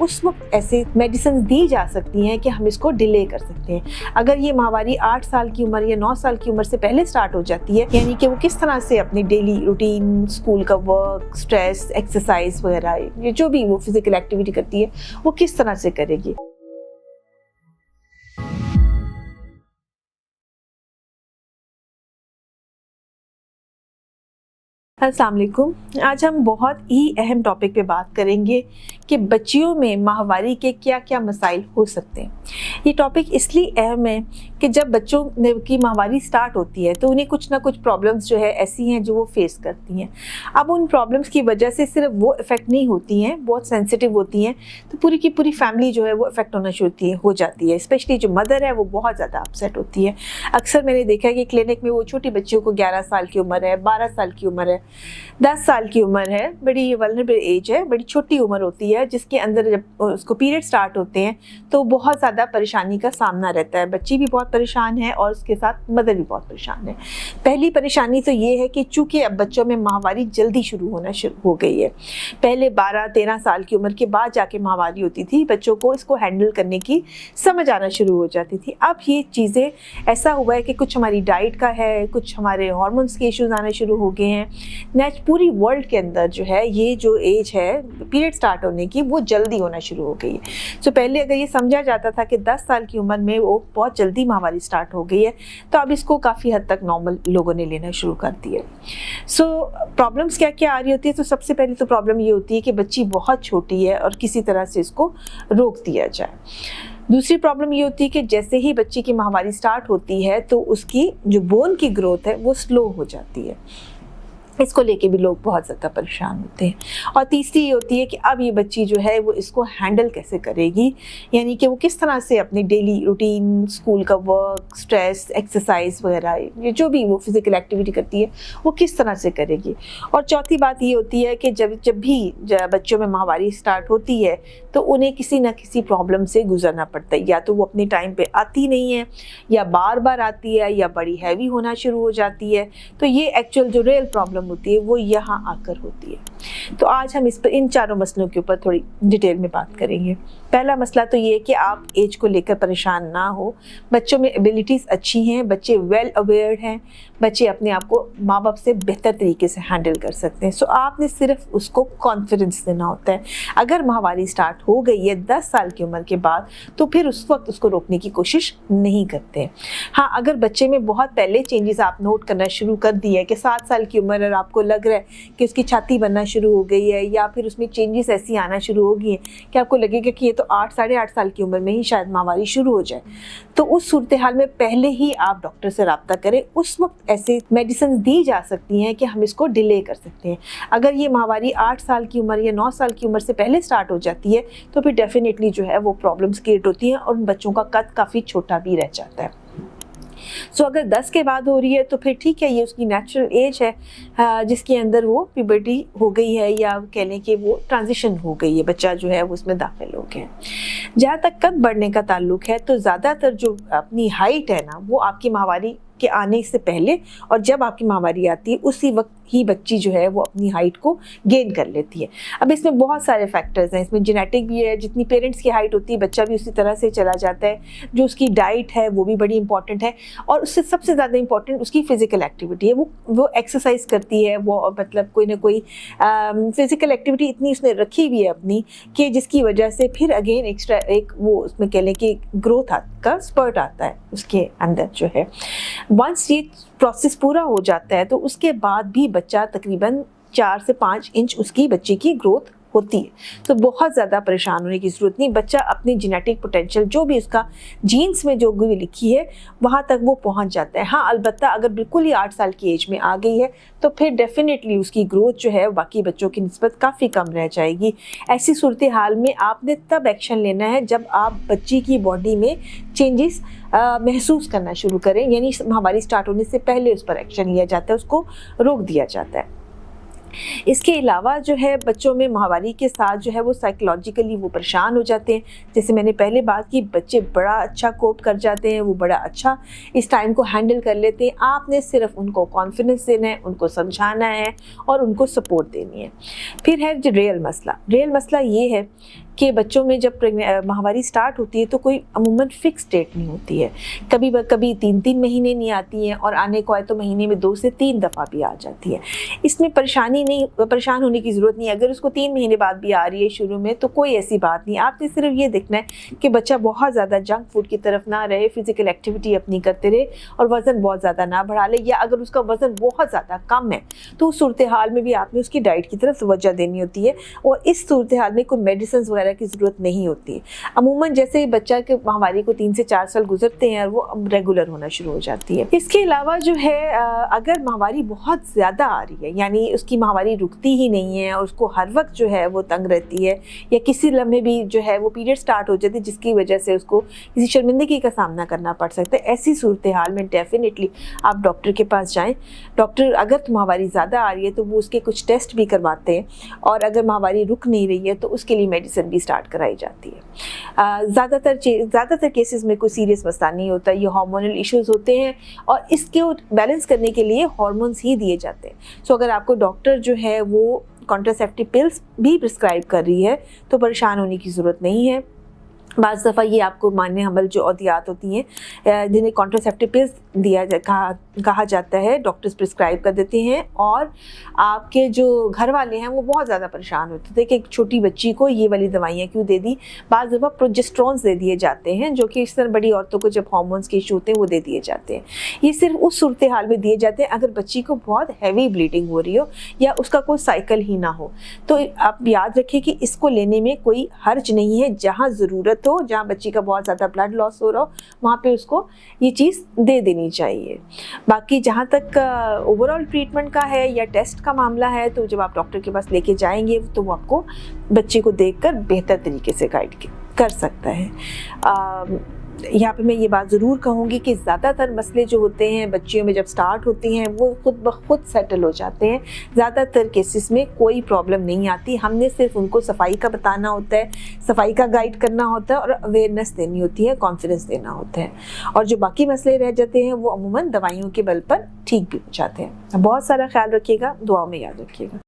उस वक्त ऐसे मेडिसिन दी जा सकती हैं कि हम इसको डिले कर सकते हैं। अगर ये माहवारी 8 साल की उम्र या 9 साल की उम्र से पहले स्टार्ट हो जाती है, यानी कि वो किस तरह से अपनी डेली रूटीन, स्कूल का वर्क, स्ट्रेस, एक्सरसाइज वगैरह, ये जो भी वो फिजिकल एक्टिविटी करती है वो किस तरह से करेगी। अस्सलाम वालेकुम। आज हम बहुत ही अहम टॉपिक पे बात करेंगे कि बच्चियों में माहवारी के क्या क्या मसाइल हो सकते हैं। ये टॉपिक इसलिए अहम है कि जब बच्चों की माहवारी स्टार्ट होती है तो उन्हें कुछ ना कुछ प्रॉब्लम्स जो है ऐसी हैं जो वो फेस करती हैं। अब उन प्रॉब्लम्स की वजह से सिर्फ वो इफ़ेक्ट नहीं होती हैं, बहुत सेंसिटिव होती हैं, तो पूरी की पूरी फैमिली जो है वो इफ़ेक्ट होना शुरू हो जाती है। स्पेशली जो मदर है वो बहुत ज़्यादा अपसेट होती है। अक्सर मैंने देखा है कि क्लिनिक में वो छोटी बच्चियों को 11 साल की उम्र है, 12 साल की उम्र है, 10 साल की उम्र है, बड़ी वल्नरेबल एज है, बड़ी छोटी उम्र होती है, जिसके अंदर जब उसको पीरियड स्टार्ट होते हैं तो बहुत ज़्यादा परेशानी का सामना रहता है। बच्ची भी बहुत परेशान है और उसके साथ मदर भी बहुत परेशान है। पहली परेशानी तो ये है कि चूँकि अब बच्चों में माहवारी जल्दी शुरू हो गई है। पहले 12-13 साल की उम्र के बाद जाके माहवारी होती थी, बच्चों को इसको हैंडल करने की समझ आना शुरू हो जाती थी। अब ये चीज़ें ऐसा हुआ है कि कुछ हमारी डाइट का है, कुछ हमारे हार्मोन्स के इश्यूज आने शुरू हो गए हैं। पूरी वर्ल्ड के अंदर जो है ये जो एज है पीरियड स्टार्ट होने की वो जल्दी होना शुरू हो गई है। सो पहले अगर ये समझा जाता था कि 10 साल की उम्र में वो बहुत जल्दी माहवारी स्टार्ट हो गई है, तो अब इसको काफ़ी हद तक नॉर्मल लोगों ने लेना शुरू कर दिया। सो प्रॉब्लम्स क्या क्या आ रही होती है? तो सबसे पहले तो प्रॉब्लम ये होती है कि बच्ची बहुत छोटी है और किसी तरह से इसको रोक दिया जाए। दूसरी प्रॉब्लम ये होती है कि जैसे ही बच्ची की माहवारी स्टार्ट होती है तो उसकी जो बोन की ग्रोथ है वो स्लो हो जाती है। इसको लेके भी लोग बहुत ज़्यादा परेशान होते हैं। और तीसरी ये होती है कि अब ये बच्ची जो है वो इसको हैंडल कैसे करेगी, यानी कि वो किस तरह से अपनी डेली रूटीन, स्कूल का वर्क, स्ट्रेस, एक्सरसाइज वगैरह, ये जो भी वो फिजिकल एक्टिविटी करती है वो किस तरह से करेगी। और चौथी बात ये होती है कि जब भी बच्चों में माहवारी स्टार्ट होती है तो उन्हें किसी ना किसी प्रॉब्लम से गुजरना पड़ता है। या तो वो अपने टाइम पे आती नहीं है, या बार बार आती है, या बड़ी हैवी होना शुरू हो जाती है। तो ये एक्चुअल जो रियल प्रॉब्लम होती है वो यहाँ आकर होती है। तो आज हम इन चारों मसलों के ऊपर थोड़ी डिटेल में बात करेंगे। पहला मसला तो ये है कि आप एज को लेकर परेशान ना हो। बच्चों में एबिलिटीज़ अच्छी हैं, बच्चे वेल अवेयर हैं, बच्चे अपने आप को माँ बाप से बेहतर तरीके से हैंडल कर सकते हैं। सो आपने सिर्फ उसको कॉन्फिडेंस देना होता है। अगर माहवारी स्टार्ट हो गई है 10 साल की उम्र के बाद तो फिर उस वक्त उसको रोकने की कोशिश नहीं करते। हाँ, अगर बच्चे में बहुत पहले चेंजेस आप नोट करना शुरू कर दिए है कि 7 साल की उम्र और आपको लग रहा है कि उसकी छाती बनना शुरू हो गई है, या फिर उसमें चेंजेस ऐसी आना शुरू हो गई हैं कि आपको लगेगा कि ये तो 8 साढ़े 8 साल की उम्र में ही शायद माहवारी शुरू हो जाए, तो उस सूरत हाल में पहले ही आप डॉक्टर से रब्ता करें। उस वक्त ऐसे मेडिसिन दी जा सकती हैं कि हम इसको डिले कर सकते हैं। अगर ये माहवारी 8 साल की उम्र या 9 साल की उम्र से पहले स्टार्ट हो जाती है तो फिर डेफिनेटली जो है वो प्रॉब्लम्स क्रिएट होती हैं और उन बच्चों का कद काफ़ी छोटा भी रह जाता है। सो अगर 10 के बाद हो रही है तो फिर ठीक है, ये उसकी नेचुरल एज है जिसके अंदर वो प्यूबर्टी हो गई है, या कह लें कि वो ट्रांजिशन हो गई है, बच्चा जो है वो उसमें दाखिल हो गया है। जहाँ तक कद बढ़ने का ताल्लुक है तो ज़्यादातर जो अपनी हाइट है ना वो आपकी माहवारी के आने से पहले और जब आपकी माहवारी आती है उसी वक्त ही बच्ची जो है वो अपनी हाइट को गेन कर लेती है। अब इसमें बहुत सारे फैक्टर्स हैं, इसमें जेनेटिक भी है, जितनी पेरेंट्स की हाइट होती है बच्चा भी उसी तरह से चला जाता है। जो उसकी डाइट है वो भी बड़ी इंपॉर्टेंट है, और उससे सबसे ज़्यादा इंपॉर्टेंट उसकी फ़िज़िकल एक्टिविटी है। वो एक्सरसाइज करती है, वो मतलब कोई ना कोई फ़िज़िकल एक्टिविटी इतनी उसने रखी हुई है अपनी कि जिसकी वजह से फिर अगेन एक्स्ट्रा एक वो उसमें कह लें कि ग्रोथ का स्पर्ट आता है उसके अंदर जो है। वंस ये प्रोसेस पूरा हो जाता है तो उसके बाद भी बच्चा तकरीबन 4 से 5 इंच उसकी बच्चे की ग्रोथ होती है। तो बहुत ज़्यादा परेशान होने की ज़रूरत नहीं। बच्चा अपनी जेनेटिक पोटेंशियल जो भी उसका जीन्स में जो भी लिखी है वहाँ तक वो पहुँच जाता है। हाँ, अलबत्ता अगर बिल्कुल ही 8 साल की एज में आ गई है तो फिर डेफिनेटली उसकी ग्रोथ जो है बाकी बच्चों की निस्बत काफ़ी कम रह जाएगी। ऐसी सूरत हाल में आपने तब एक्शन लेना है जब आप बच्ची की बॉडी में चेंजेस महसूस करना शुरू करें, यानी माहवारी स्टार्ट होने से पहले उस पर एक्शन लिया जाता है, उसको रोक दिया जाता है। इसके अलावा जो है बच्चों में माहवारी के साथ जो है वो साइकोलॉजिकली वो परेशान हो जाते हैं। जैसे मैंने पहले बात की, बच्चे बड़ा अच्छा कोप कर जाते हैं, वो बड़ा अच्छा इस टाइम को हैंडल कर लेते हैं। आपने सिर्फ उनको कॉन्फिडेंस देना है, उनको समझाना है और उनको सपोर्ट देनी है। फिर है जो रियल मसला ये है कि बच्चों में जब माहवारी स्टार्ट होती है तो कोई अमूमन फिक्स डेट नहीं होती है। कभी कभी 3-3 महीने नहीं आती है और आने को आए तो महीने में 2 से 3 दफ़ा भी आ जाती है। इसमें परेशान होने की ज़रूरत नहीं है। अगर उसको 3 महीने बाद भी आ रही है शुरू में तो कोई ऐसी बात नहीं। आपने सिर्फ ये देखना है कि बच्चा बहुत ज़्यादा जंक फूड की तरफ ना रहे, फिजिकल एक्टिविटी अपनी करते रहे और वज़न बहुत ज़्यादा ना बढ़ा ले, या अगर उसका वज़न बहुत ज़्यादा कम है तो उस सूरत हाल में भी आपने उसकी डाइट की तरफ तवज्जो देनी होती है। और इस सूरत हाल में कोई मेडिसिन वगैरह की ज़रूरत नहीं होती है। अमूमन जैसे बच्चा के माहवारी को 3 से 4 साल गुजरते हैं और वो रेगुलर होना शुरू हो जाती है। इसके अलावा जो है अगर माहवारी बहुत ज़्यादा आ रही है, यानी उसकी माहवारी रुकती ही नहीं है और उसको हर वक्त जो है वो तंग रहती है, या किसी लम्हे भी जो है वो पीरियड स्टार्ट हो जाती है जिसकी वजह से उसको किसी शर्मिंदगी का सामना करना पड़ सकता है, ऐसी सूरत हाल में डेफिनेटली आप डॉक्टर के पास जाएँ। डॉक्टर अगर माहवारी ज़्यादा आ रही है तो वो उसके कुछ टेस्ट भी करवाते हैं, और अगर माहवारी रुक नहीं रही है तो उसके लिए मेडिसिन भी स्टार्ट कराई जाती है। ज़्यादातर केसेस में कोई सीरियस मसला नहीं होता, ये हार्मोनल इश्यूज़ होते हैं और इसके बैलेंस करने के लिए हार्मोन्स ही दिए जाते हैं। सो अगर आपको डॉक्टर जो है वो कॉन्ट्रासेप्टिव पिल्स भी प्रिस्क्राइब कर रही है तो परेशान होने की ज़रूरत नहीं है। बाज़ दफ़ा ये आपको मानने हमल जो अदियात होती हैं जिन्हें कॉन्ट्रासेप्टिव पिल्स कहा जाता है, डॉक्टर्स प्रिस्क्राइब कर देते हैं, और आपके जो घर वाले हैं वो बहुत ज़्यादा परेशान होते थे कि एक छोटी बच्ची को ये वाली दवाइयाँ क्यों दे दी। बाज़ दफ़ा प्रोजेस्टेरोन्स दे दिए जाते हैं जो कि इस तरह बड़ी औरतों को जब हार्मोन्स के इशू होते हैं वो दे दिए जाते हैं। ये सिर्फ उस सूरत हाल में दिए जाते हैं अगर बच्ची को बहुत हैवी ब्लीडिंग हो रही हो या उसका कोई साइकिल ही ना हो। तो आप याद रखिए कि इसको लेने में कोई हर्ज नहीं है। जहाँ ज़रूरत हो, जहाँ बच्ची का बहुत ज़्यादा ब्लड लॉस हो रहा हो, वहाँ पे उसको ये चीज़ दे देनी चाहिए। बाकी जहाँ तक ओवरऑल ट्रीटमेंट का है या टेस्ट का मामला है तो जब आप डॉक्टर के पास लेके जाएंगे तो वो आपको बच्चे को देखकर बेहतर तरीके से गाइड कर सकता है। यहाँ पे मैं ये बात ज़रूर कहूँगी कि ज़्यादातर मसले जो होते हैं बच्चियों में जब स्टार्ट होती हैं वो खुद ब खुद सेटल हो जाते हैं। ज़्यादातर केसेस में कोई प्रॉब्लम नहीं आती। हमने सिर्फ उनको सफाई का बताना होता है, सफाई का गाइड करना होता है और अवेयरनेस देनी होती है, कॉन्फिडेंस देना होता है, और जो बाकी मसले रह जाते हैं वो अमूमन दवाइयों के बल पर ठीक भी हो जाते हैं। बहुत सारा ख्याल रखिएगा, दुआओं में याद रखिएगा।